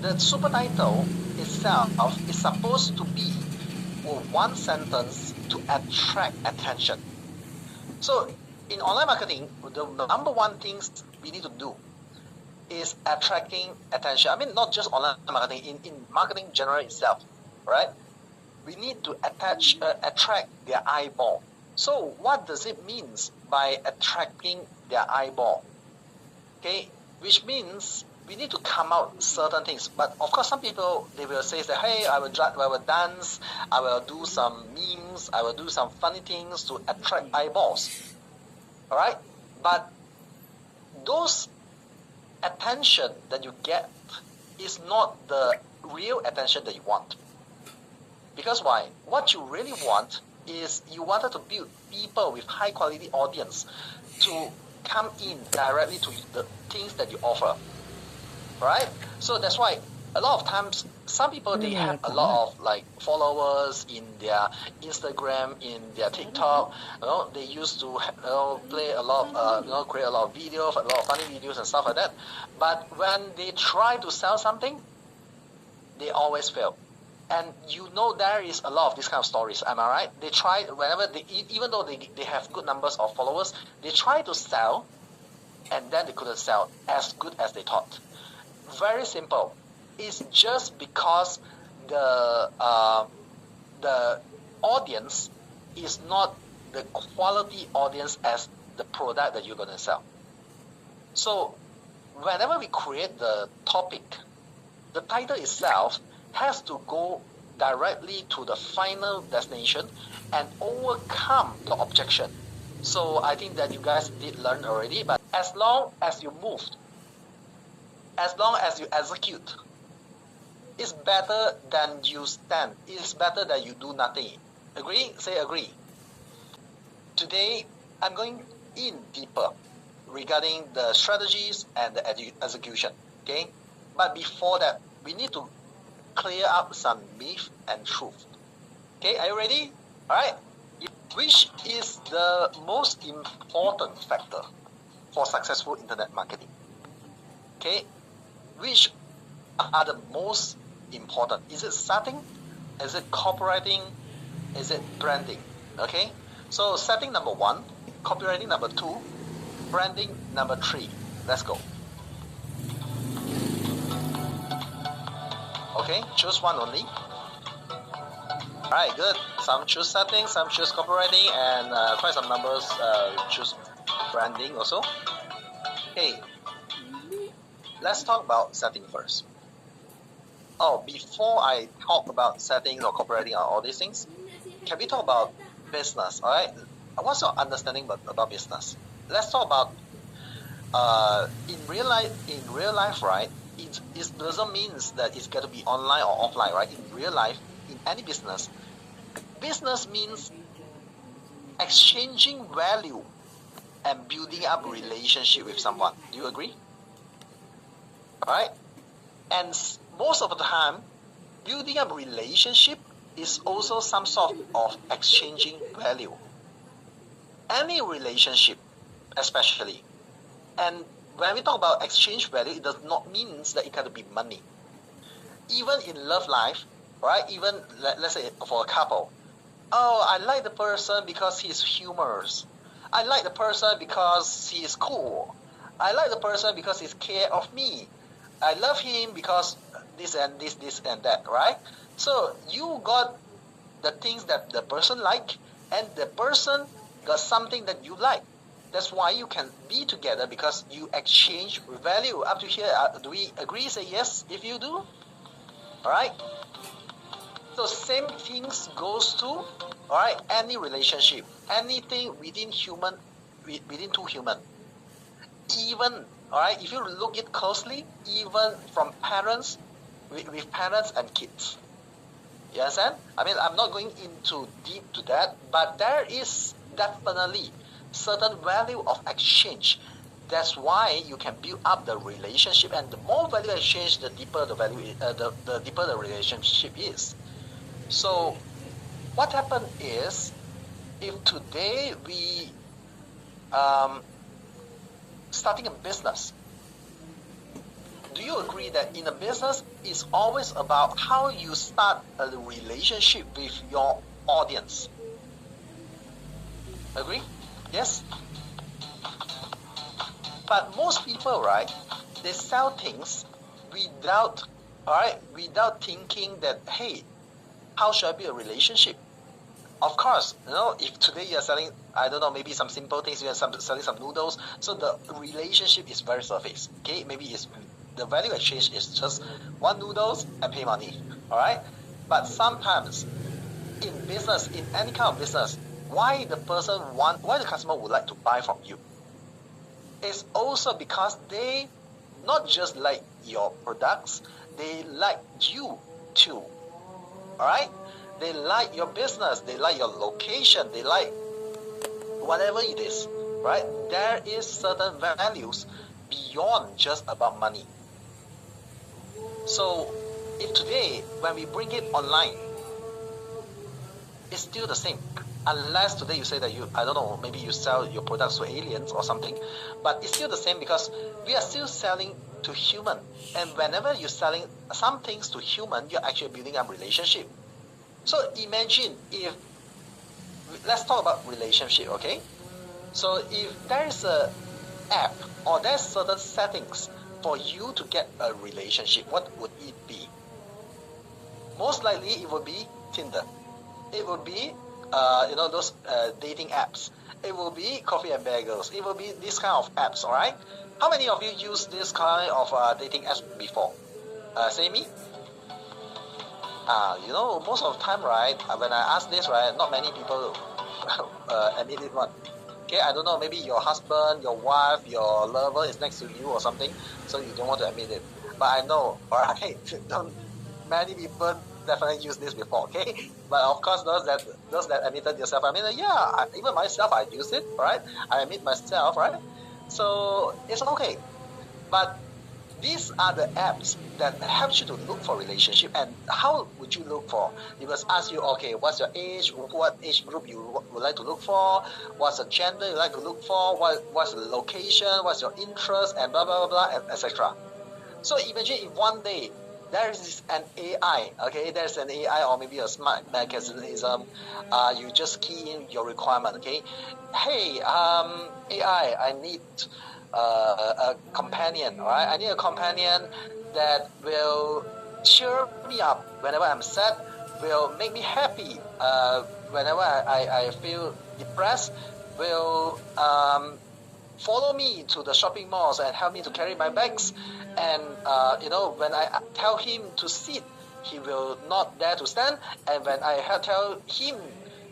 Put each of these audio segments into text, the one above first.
the super title itself is supposed to be one sentence to attract attention. So in online marketing, the number one things we need to do is attracting attention. I mean, not just online marketing, in marketing general itself, right? We need to attract their eyeball. So what does it mean by attracting their eyeball? Okay, which means we need to come out certain things. But of course, some people, they will say that, hey, I will dance, I will do some memes, I will do some funny things to attract eyeballs. All right, but those attention that you get is not the real attention that you want. Because why? What you really want is you wanted to build people with high quality audience to come in directly to the things that you offer, right? So that's why a lot of times some people, they have a lot of like followers in their Instagram, in their TikTok. They used to play a lot of create a lot of videos, a lot of funny videos and stuff like that. But when they try to sell something, they always fail. And there is a lot of these kind of stories, am I right? They try, whenever even though they have good numbers of followers, they try to sell, and then they couldn't sell as good as they thought. Very simple. It's just because the audience is not the quality audience as the product that you're going to sell. So whenever we create the topic, the title itself has to go directly to the final destination and overcome the objection. So I think that you guys did learn already, but as long as you moved, as long as you execute, it's better than you stand. It's better than you do nothing. Agree? Say agree. Today, I'm going in deeper regarding the strategies and the execution. Okay? But before that, we need to clear up some myth and truth. Okay, are you ready? All right. Which is the most important factor for successful internet marketing? Okay, which are the most important? Is it setting? Is it copywriting? Is it branding? Okay, so setting number 1, copywriting number 2, branding number 3. Let's go. Okay, choose one only. Alright, good. Some choose setting, some choose copywriting, and quite some numbers choose branding also. Okay, let's talk about setting first. Before I talk about setting or copywriting or all these things, can we talk about business? Alright, what's your understanding about business? Let's talk about in real life, right? It doesn't mean that it's got to be online or offline, right? In real life, in any business means exchanging value and building up a relationship with someone. Do you agree? Alright? And most of the time, building up a relationship is also some sort of exchanging value. Any relationship, especially. And when we talk about exchange value, it does not mean that it got to be money. Even in love life, right? Even let's say for a couple, I like the person because he's humorous. I like the person because he is cool. I like the person because he care of me. I love him because this and that, right? So you got the things that the person like, and the person got something that you like. That's why you can be together, because you exchange value. Up to here, do we agree? Say yes if you do. Alright? So same things goes to any relationship, anything within two human. Even if you look it closely, even from parents with parents and kids. You understand? I mean, I'm not going into deep to that, but there is definitely certain value of exchange. That's why you can build up the relationship, and the more value exchange, the deeper the value, the deeper the relationship is. So, what happened is, if today we starting a business, do you agree that in a business, it's always about how you start a relationship with your audience? Agree? Yes? But most people, right, they sell things without, without thinking that, hey, how should I build a relationship? Of course, if today you're selling, I don't know, maybe some simple things, you're selling some noodles, so the relationship is very surface. Okay, maybe it's the value exchange is just one noodles and pay money. All right, but sometimes in business, in any kind of business, why the customer would like to buy from you? It's also because they not just like your products, they like you too. All right, they like your business, they like your location, they like whatever it is, right? There is certain values beyond just about money. So if today, when we bring it online, it's still the same. Unless today you say that I don't know, maybe you sell your products to aliens or something, but it's still the same because we are still selling to human. And whenever you're selling some things to human, you're actually building up relationship. So imagine if, let's talk about relationship, okay? So if there is a app or there's certain settings for you to get a relationship, what would it be? Most likely it would be Tinder. It would be, those dating apps. It will be Coffee and Bagels. It will be this kind of apps, all right? How many of you use this kind of dating apps before? Say me? Most of the time, right, when I ask this, right, not many people admit it one. Okay, I don't know, maybe your husband, your wife, your lover is next to you or something, so you don't want to admit it. But I know, alright, many people definitely use this before, okay? But of course, those that admitted yourself, even myself, I use it, right? I admit myself, right? So it's okay. But these are the apps that help you to look for relationship. And how would you look for? It will ask you, okay, what's your age? What age group you would like to look for? What's the gender you like to look for? What's the location? What's your interest? And blah, blah, blah, blah, etc. So imagine if one day there is an AI, okay, there's an AI or maybe a smart mechanism, you just key in your requirement, okay? Hey, AI, I need a companion, all right? I need a companion that will cheer me up whenever I'm sad, will make me happy whenever I feel depressed, will follow me to the shopping malls and help me to carry my bags. And when I tell him to sit, he will not dare to stand. And when I tell him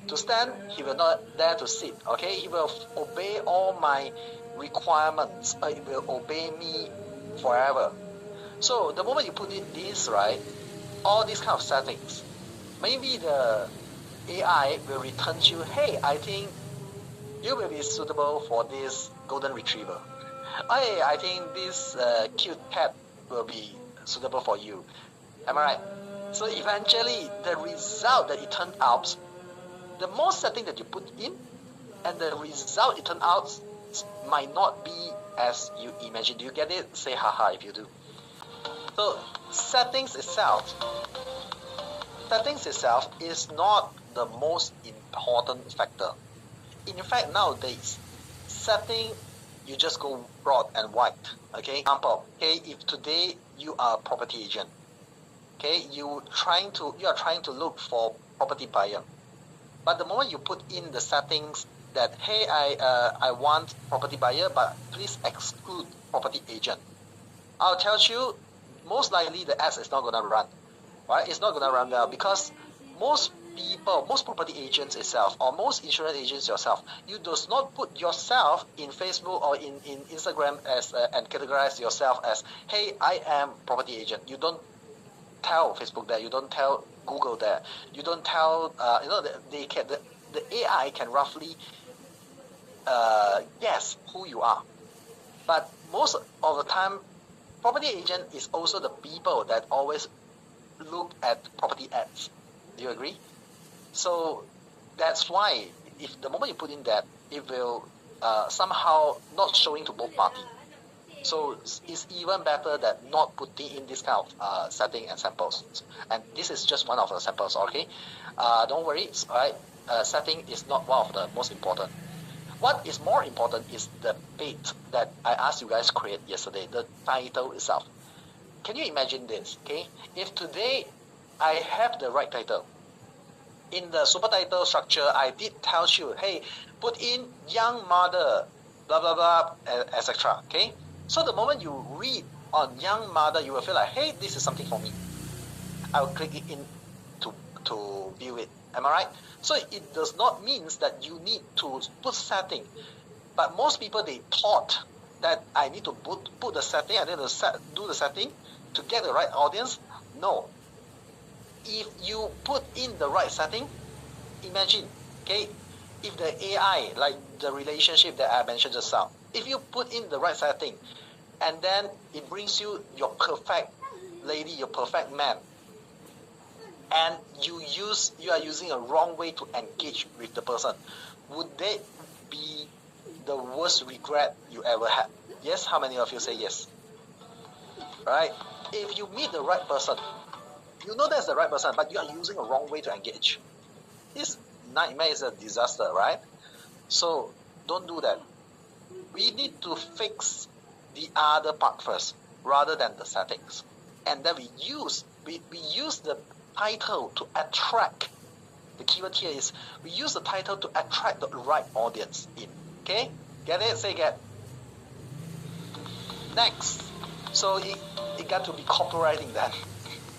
to stand, he will not dare to sit. Okay, he will obey all my requirements. He will obey me forever. So the moment you put in this, right, all these kind of settings, maybe the AI will return to you, hey, I think you will be suitable for this golden retriever. Hey, I think this cute cat will be suitable for you. Am I right? So eventually, the result that it turned out, the more setting that you put in, and the result it turned out might not be as you imagine. Do you get it? Say haha if you do. So settings itself is not the most important factor. In fact, nowadays, setting, you just go broad and wide. Okay, example. Okay, if today you are a property agent, okay, you are trying to look for property buyer, but the moment you put in the settings that, hey, I want property buyer, but please exclude property agent, I'll tell you, most likely the ads is not gonna run, right? It's not gonna run well because most property agents itself or most insurance agents yourself, you does not put yourself in Facebook or in Instagram as and categorize yourself as, hey, I am property agent. You don't tell Facebook that, you don't tell Google that, you don't tell the AI can roughly guess who you are. But most of the time, property agent is also the people that always look at property ads. Do you agree? So that's why if the moment you put in that, it will somehow not showing to both parties. So it's even better than not putting in this kind of setting and samples. And this is just one of the samples, okay? Don't worry, all right? Setting is not one of the most important. What is more important is the bait that I asked you guys create yesterday, the title itself. Can you imagine this, okay? If today I have the right title, in the super title structure, I did tell you, hey, put in young mother, blah, blah, blah, etc. Okay? So the moment you read on young mother, you will feel like, hey, this is something for me. I will click it in to view it. Am I right? So it does not mean that you need to put setting. But most people, they thought that I need to put the setting, I need to do the setting to get the right audience. No. If you put in the right setting, imagine, okay, if the AI, like the relationship that I mentioned just now, if you put in the right setting, and then it brings you your perfect lady, your perfect man, and you are using a wrong way to engage with the person, would that be the worst regret you ever had? Yes? How many of you say yes? Right? If you meet the right person, you know that's the right person, but you are using a wrong way to engage. This nightmare is a disaster, right? So don't do that. We need to fix the other part first, rather than the settings. And then we use the title to attract. The keyword here is we use the title to attract the right audience in. Okay? Get it? Say get. Next. So it got to be copywriting then,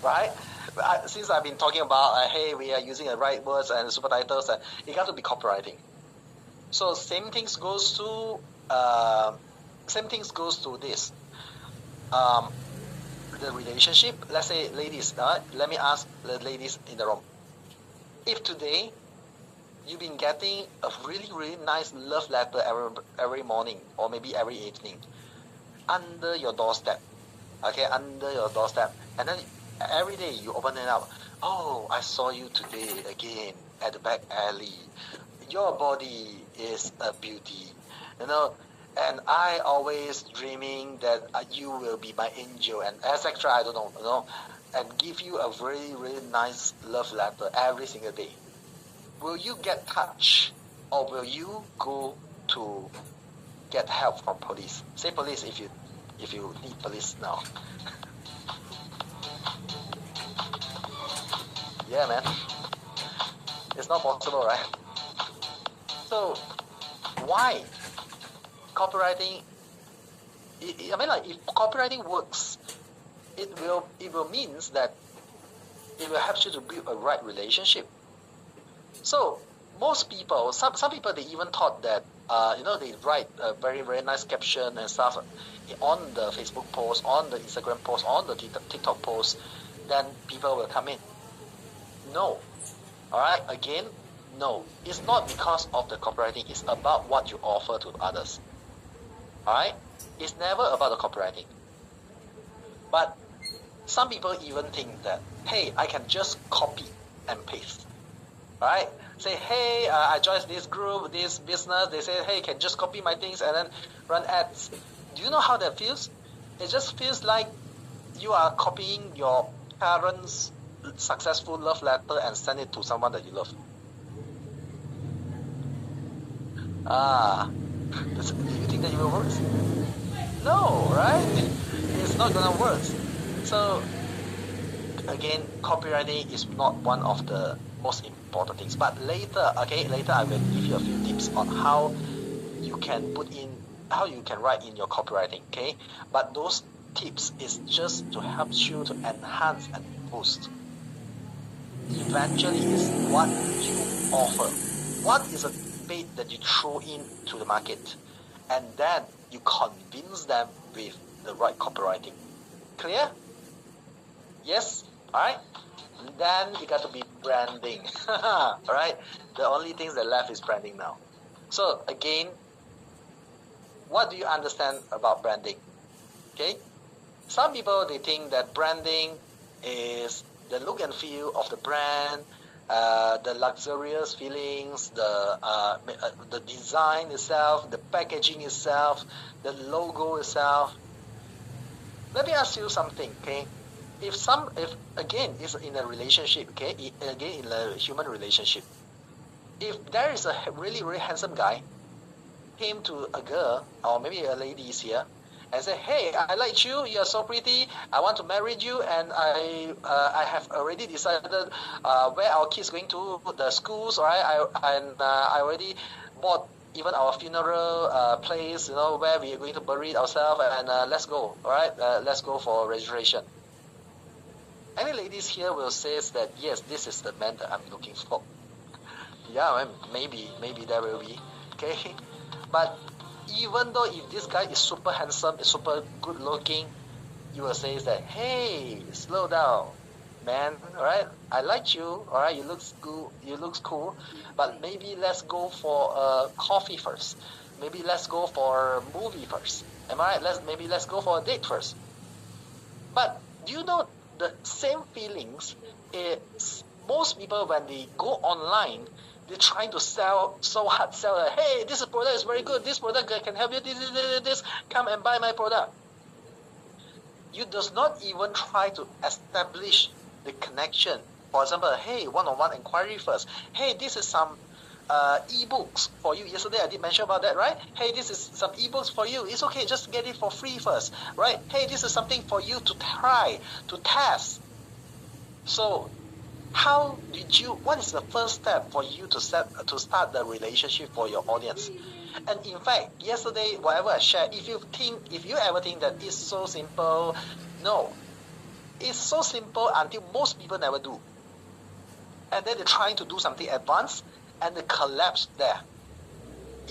right? Since I've been talking about, hey, we are using the right words and super titles, it got to be copywriting. So same things goes to this. The relationship. Let's say ladies. Let me ask the ladies in the room. If today you've been getting a really, really nice love letter every morning or maybe every evening under your doorstep, okay, under your doorstep, and then every day you open it up. Oh, I saw you today again at the back alley. Your body is a beauty, you know, and I always dreaming that you will be my angel and etc. I don't know, you know, and give you a very, really nice love letter every single day. Will you get touched, or will you go to get help from police? Say police if you need police now. Yeah, man. It's not possible, right? So, why? Copywriting, I mean, like, if copywriting works, it will means that it will help you to build a right relationship. So, most people, some people, they even thought that, they write a very, very nice caption and stuff on the Facebook post, on the Instagram post, on the TikTok post, then people will come in. No. Alright, again, no. It's not because of the copywriting, it's about what you offer to others. Alright? It's never about the copywriting. But some people even think that, hey, I can just copy and paste. Alright? Say, hey, I joined this group, this business. They say, hey, can just copy my things and then run ads. Do you know how that feels? It just feels like you are copying your parents' successful love letter and send it to someone that you love. Do you think that it will work? No, right? It's not gonna work. So again, copywriting is not one of the most important things. But later I will give you a few tips on how you can write in your copywriting. Okay, but those tips is just to help you to enhance and boost. Eventually, is what you offer. What is a bait that you throw into the market, and then you convince them with the right copywriting. Clear? Yes? Alright? Then you got to be branding. Alright? The only things that left is branding now. So again, what do you understand about branding? Okay? Some people, they think that branding is the look and feel of the brand, the luxurious feelings, the design itself, the packaging itself, the logo itself. Let me ask you something, okay? If again it's in a relationship, okay, again in a human relationship, if there is a really really handsome guy came to a girl or maybe a lady is here and say, hey, I like you, you're so pretty, I want to marry you, and I have already decided where our kids going to the schools, right? I already bought even our funeral place, where we are going to bury ourselves, and let's go, all right? Let's go for registration. Any ladies here will say that yes, this is the man that I'm looking for. Yeah, maybe there will be, okay. But even though if this guy is super handsome, is super good looking, you will say that, hey, slow down, man. All right, I like you. All right, you looks good. You looks cool. But maybe let's go for a coffee first. Maybe let's go for a movie first. Am I right? Let's go for a date first. But do you know the same feelings? Most people when they go online, they're trying to sell so hard, hey, this product is very good. This product can help you. This. Come and buy my product. You does not even try to establish the connection. For example, hey, one-on-one inquiry first. Hey, this is some e-books for you. Yesterday I did mention about that, right? Hey, this is some e-books for you. It's okay, just get it for free first, right? Hey, this is something for you to try, to test. So what is the first step for you to start the relationship for your audience? And in fact, yesterday, whatever I shared, if you ever think that it's so simple, no. It's so simple until most people never do. And then they're trying to do something advanced and they collapse there.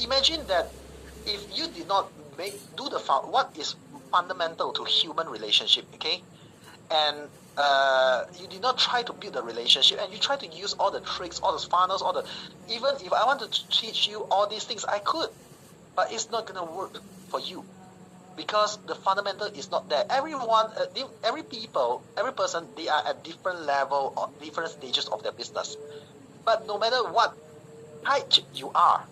Imagine that if you did not what is fundamental to human relationship, okay? And you did not try to build a relationship, and you try to use all the tricks, all the funnels, even if I wanted to teach you all these things, I could, but it's not gonna work for you because the fundamental is not there. Every person, they are at different level or different stages of their business. But no matter what height you are,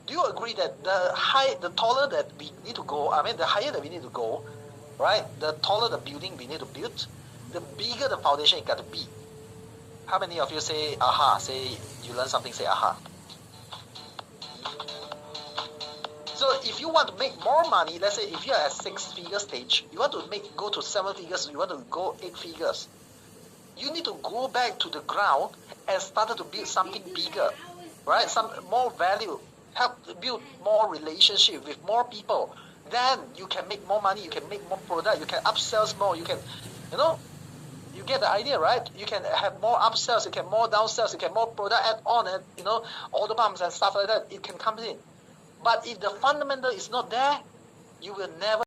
do you agree that the taller that we need to go, the higher that we need to go, right? The taller the building we need to build, the bigger the foundation it got to be. How many of you say aha? Say you learn something, say aha. So if you want to make more money, let's say if you're at 6-figure stage, you want to go to 7 figures, you want to go 8 figures, you need to go back to the ground and start to build something bigger, right? Some more value, help build more relationship with more people. Then you can make more money, you can make more product, you can upsell more, you can, you get the idea, right? You can have more upsells, you can more downsells, you can more product add on, and all the bumps and stuff like that, it can come in. But if the fundamental is not there, you will never